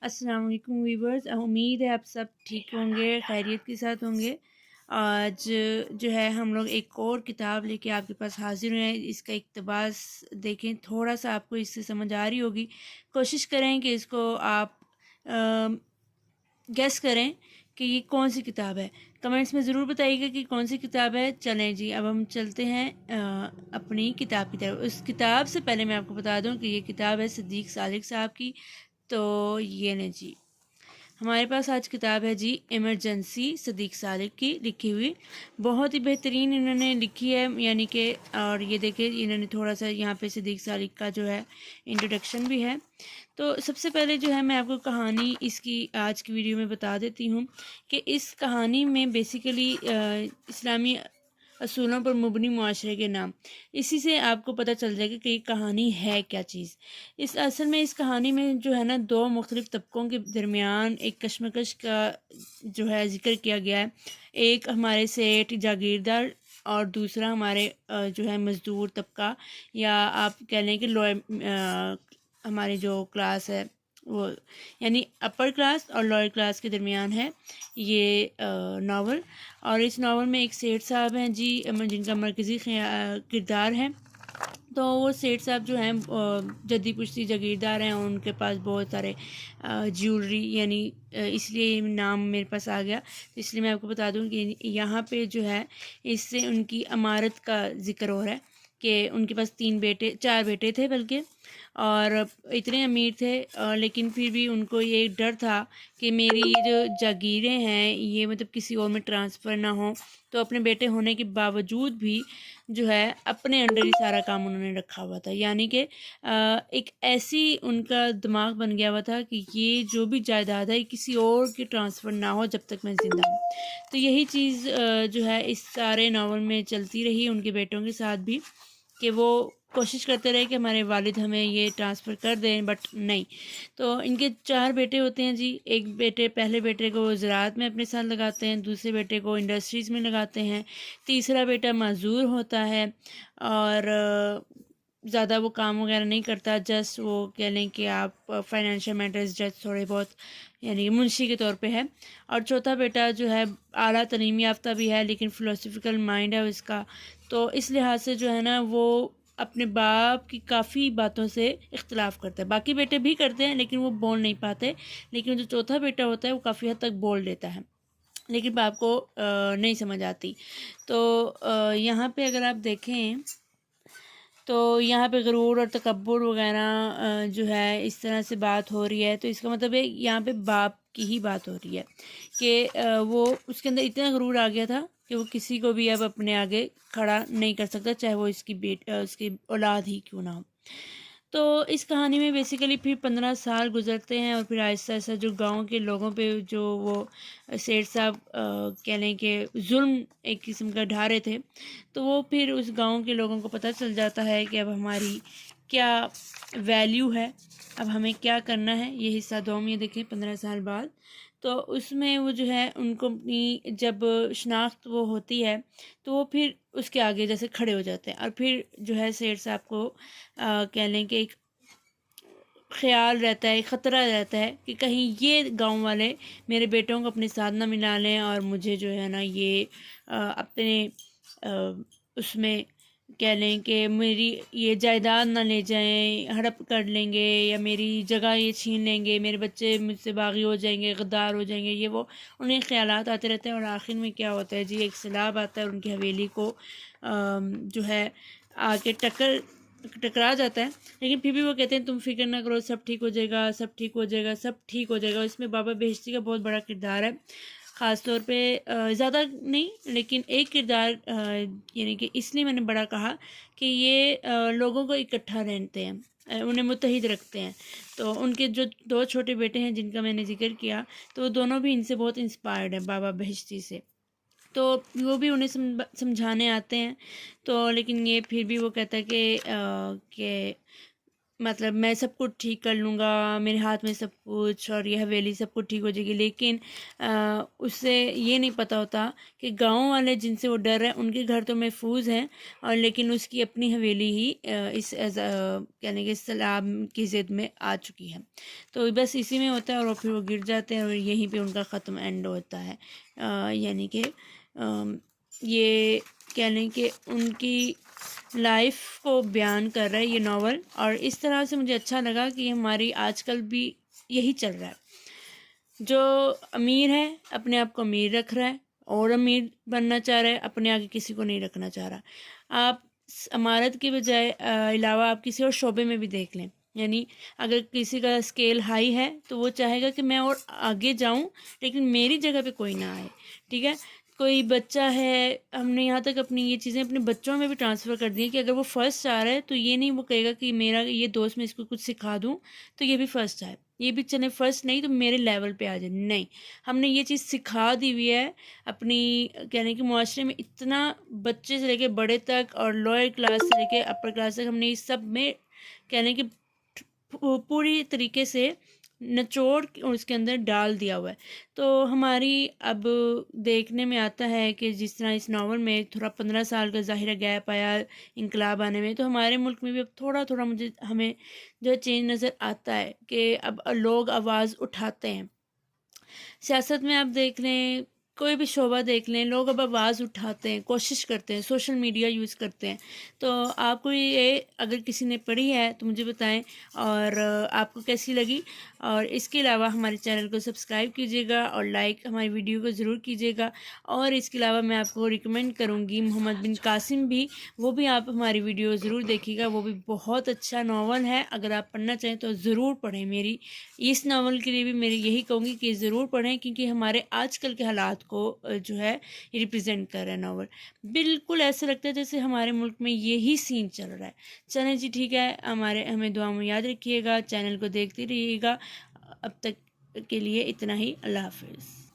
अस्सलाम वालेकुम वीवर्स। उम्मीद है आप सब ठीक होंगे, खैरियत के साथ होंगे। आज जो है हम लोग एक और किताब लेके आपके पास हाजिर हैं। इसका इक़्तिबास देखें, थोड़ा सा आपको इससे समझ आ रही होगी। कोशिश करें कि इसको आप गेस करें कि ये कौन सी किताब है। कमेंट्स में ज़रूर बताइएगा कि कौन सी किताब है। चलें जी, अब हम चलते हैं अपनी किताब की तरफ। उस किताब से पहले मैं आपको बता दूं कि ये किताब है सिद्दीक़ सालिक साहब की। तो ये ने जी, हमारे पास आज किताब है जी इमरजेंसी, सिद्दीक़ सालिक की लिखी हुई। बहुत ही बेहतरीन इन्होंने लिखी है, यानी कि और ये देखिए इन्होंने थोड़ा सा यहाँ पे सिद्दीक़ सालिक का जो है इंट्रोडक्शन भी है। तो सबसे पहले जो है मैं आपको कहानी इसकी आज की वीडियो में बता देती हूँ कि इस कहानी में बेसिकली इस्लामी असूलों पर मुबनी मुआशरे के नाम, इसी से आपको पता चल जाएगा कि ये कहानी है क्या चीज़। इस असल में इस कहानी में जो है ना, दो मुख्तलिफ तबकों के दरमियान एक कशमकश का जो है ज़िक्र किया गया है। एक हमारे सेठ जागीरदार और दूसरा हमारे जो है मज़दूर तबका, या आप कह लें कि लोअर हमारी जो क्लास है वो, यानी अपर क्लास और लोअर क्लास के दरमियान है ये नावल। और इस नावल में एक सेठ साहब हैं जी, जिनका मरकज़ी किरदार है। तो वो सेठ साहब जो हैं जद्दी पुश्ती जागीरदार हैं, उनके पास बहुत सारे ज्वेलरी, यानी इसलिए नाम मेरे पास आ गया। तो इसलिए मैं आपको बता दूं कि यहाँ पे जो है इससे उनकी अमारत का ज़िक्र हो रहा है कि उनके पास चार बेटे थे बल्कि, और इतने अमीर थे, लेकिन फिर भी उनको ये डर था कि मेरी ये जो जागीरें हैं ये मतलब किसी और में ट्रांसफ़र ना हो। तो अपने बेटे होने के बावजूद भी जो है अपने अंडर ही सारा काम उन्होंने रखा हुआ था, यानी कि एक ऐसी उनका दिमाग बन गया हुआ था कि ये जो भी जायदाद है किसी और की ट्रांसफ़र ना हो जब तक मैं ज़िंदा हूँ। तो यही चीज़ जो है इस सारे नावल में चलती रही उनके बेटों के साथ भी, कि वो कोशिश करते रहे कि हमारे वालिद हमें ये ट्रांसफ़र कर दें, बट नहीं। तो इनके चार बेटे होते हैं जी। पहले बेटे को ज़राअत में अपने साथ लगाते हैं, दूसरे बेटे को इंडस्ट्रीज़ में लगाते हैं, तीसरा बेटा माजूर होता है और ज़्यादा वो काम वगैरह नहीं करता, जस्ट वो कह लें कि आप फाइनेंशियल मैटर्स जस्ट थोड़े बहुत, यानी मुंशी के तौर पे है। और चौथा बेटा जो है आला तलीम याफ्ता भी है, लेकिन फ़िलोसफिकल माइंड है उसका। तो इस लिहाज से जो है ना, वो अपने बाप की काफ़ी बातों से इख्तलाफ करता है। बाकी बेटे भी करते हैं लेकिन वो बोल नहीं पाते, लेकिन जो चौथा बेटा होता है वो काफ़ी हद तक बोल देता है, लेकिन बाप को नहीं समझ आती। तो यहाँ पे अगर आप देखें तो यहाँ पे गरूर और तकब्बुर वगैरह जो है इस तरह से बात हो रही है। तो इसका मतलब है यहाँ पे बाप की ही बात हो रही है कि वो उसके अंदर इतना गरूर आ गया था कि वो किसी को भी अब अपने आगे खड़ा नहीं कर सकता, चाहे वो उसकी औलाद ही क्यों ना हो। तो इस कहानी में बेसिकली फिर 15 साल गुजरते हैं और फिर आहिस्ता आहिस्ता जो गांव के लोगों पे जो वो सेठ साहब कह लें कि जुल्म एक किस्म का ढा रहे थे, तो वो फिर उस गांव के लोगों को पता चल जाता है कि अब हमारी क्या वैल्यू है, अब हमें क्या करना है। ये हिस्सा 2 में देखें 15 साल बाद। तो उसमें वो जो है उनको अपनी जब शनाख्त वो होती है तो वो फिर उसके आगे जैसे खड़े हो जाते हैं, और फिर जो है सेठ साहब को कह लें कि एक ख्याल रहता है, ख़तरा रहता है कि कहीं ये गांव वाले मेरे बेटों को अपने साथ ना मिला लें और मुझे जो है ना ये अपने उसमें कह लें कि मेरी ये जायदाद ना ले जाएं, हड़प कर लेंगे, या मेरी जगह ये छीन लेंगे, मेरे बच्चे मुझसे बागी हो जाएंगे, गद्दार हो जाएंगे, ये वो उन्हें ख्यालात आते रहते हैं। और आखिर में क्या होता है जी, एक सैलाब आता है उनकी हवेली को जो है आके टकरा जाता है। लेकिन फिर भी वो कहते हैं तुम फिक्र ना करो, सब ठीक हो जाएगा, सब ठीक हो जाएगा, सब ठीक हो जाएगा। इसमें बाबा बेहश्ती का बहुत बड़ा किरदार है, ख़ास तौर पे ज़्यादा नहीं लेकिन एक किरदार, यानी कि इसलिए मैंने बड़ा कहा कि ये लोगों को इकट्ठा रहते हैं, उन्हें मुत्तहिद रखते हैं। तो उनके जो 2 छोटे बेटे हैं जिनका मैंने जिक्र किया, तो वो दोनों भी इनसे बहुत इंस्पायर्ड है, बाबा बेहश्ती से। तो वो भी उन्हें समझाने आते हैं। तो लेकिन ये फिर भी वो कहता है कि मतलब मैं सब कुछ ठीक कर लूँगा, मेरे हाथ में सब कुछ और ये हवेली सब कुछ ठीक हो जाएगी, लेकिन उससे ये नहीं पता होता कि गांव वाले जिनसे वो डर है उनके घर तो महफूज हैं, और लेकिन उसकी अपनी हवेली ही कहने के सलाम की ज़िद में आ चुकी है। तो बस इसी में होता है और फिर वो गिर जाते हैं और यहीं पे उनका ख़त्म एंड होता है। यानी कि ये कहने के उनकी लाइफ को बयान कर रहा है ये नावल, और इस तरह से मुझे अच्छा लगा कि हमारी आजकल भी यही चल रहा है। जो अमीर है अपने आप को अमीर रख रहा है और अमीर बनना चाह रहा है, अपने आगे किसी को नहीं रखना चाह रहा। आप अमारत के बजाय अलावा आप किसी और शोबे में भी देख लें, यानी अगर किसी का स्केल हाई है तो वो चाहेगा कि मैं और आगे जाऊं लेकिन मेरी जगह पे कोई ना आए। ठीक है, कोई बच्चा है, हमने यहाँ तक अपनी ये चीज़ें अपने बच्चों में भी ट्रांसफ़र कर दी हैं कि अगर वो फर्स्ट आ रहा है तो ये नहीं वो कहेगा कि मेरा ये दोस्त मैं इसको कुछ सिखा दूँ तो ये भी फर्स्ट आए, ये भी चले फर्स्ट नहीं तो मेरे लेवल पे आ जाए। नहीं, हमने ये चीज़ सिखा दी हुई है अपनी कहने के मुआशरे में। इतना बच्चे से लेके बड़े तक और लोअर क्लास से लेके अपर क्लास तक हमने इस सब में कहने के पूरी तरीके से निचोड़ और उसके अंदर डाल दिया हुआ है। तो हमारी अब देखने में आता है कि जिस तरह इस नावल में थोड़ा 15 साल का ज़ाहिर गैप आया इंकलाब आने में, तो हमारे मुल्क में भी अब थोड़ा थोड़ा मुझे हमें जो चेंज नज़र आता है कि अब लोग आवाज़ उठाते हैं। सियासत में आप देख लें, कोई भी शोबा देख लें, लोग अब आवाज़ उठाते हैं, कोशिश करते हैं, सोशल मीडिया यूज़ करते हैं। तो आपको ये अगर किसी ने पढ़ी है तो मुझे बताएं और आपको कैसी लगी। और इसके अलावा हमारे चैनल को सब्सक्राइब कीजिएगा और लाइक हमारी वीडियो को ज़रूर कीजिएगा। और इसके अलावा मैं आपको रिकमेंड करूँगी मोहम्मद बिन कासिम भी, वो भी आप हमारी वीडियो ज़रूर देखिएगा, वो भी बहुत अच्छा नावल है। अगर आप पढ़ना चाहें तो ज़रूर पढ़ें। मेरी इस नावल के लिए भी मेरी यही कहूँगी कि ज़रूर पढ़ें, क्योंकि हमारे आजकल के हालात को जो है ये रिप्रेजेंट कर रहा है नावल। बिल्कुल ऐसा लगता है जैसे हमारे मुल्क में यही सीन चल रहा है। चलें जी, ठीक है, हमें दुआ में याद रखिएगा, चैनल को देखते रहिएगा। अब तक के लिए इतना ही, अल्लाह हाफिज़।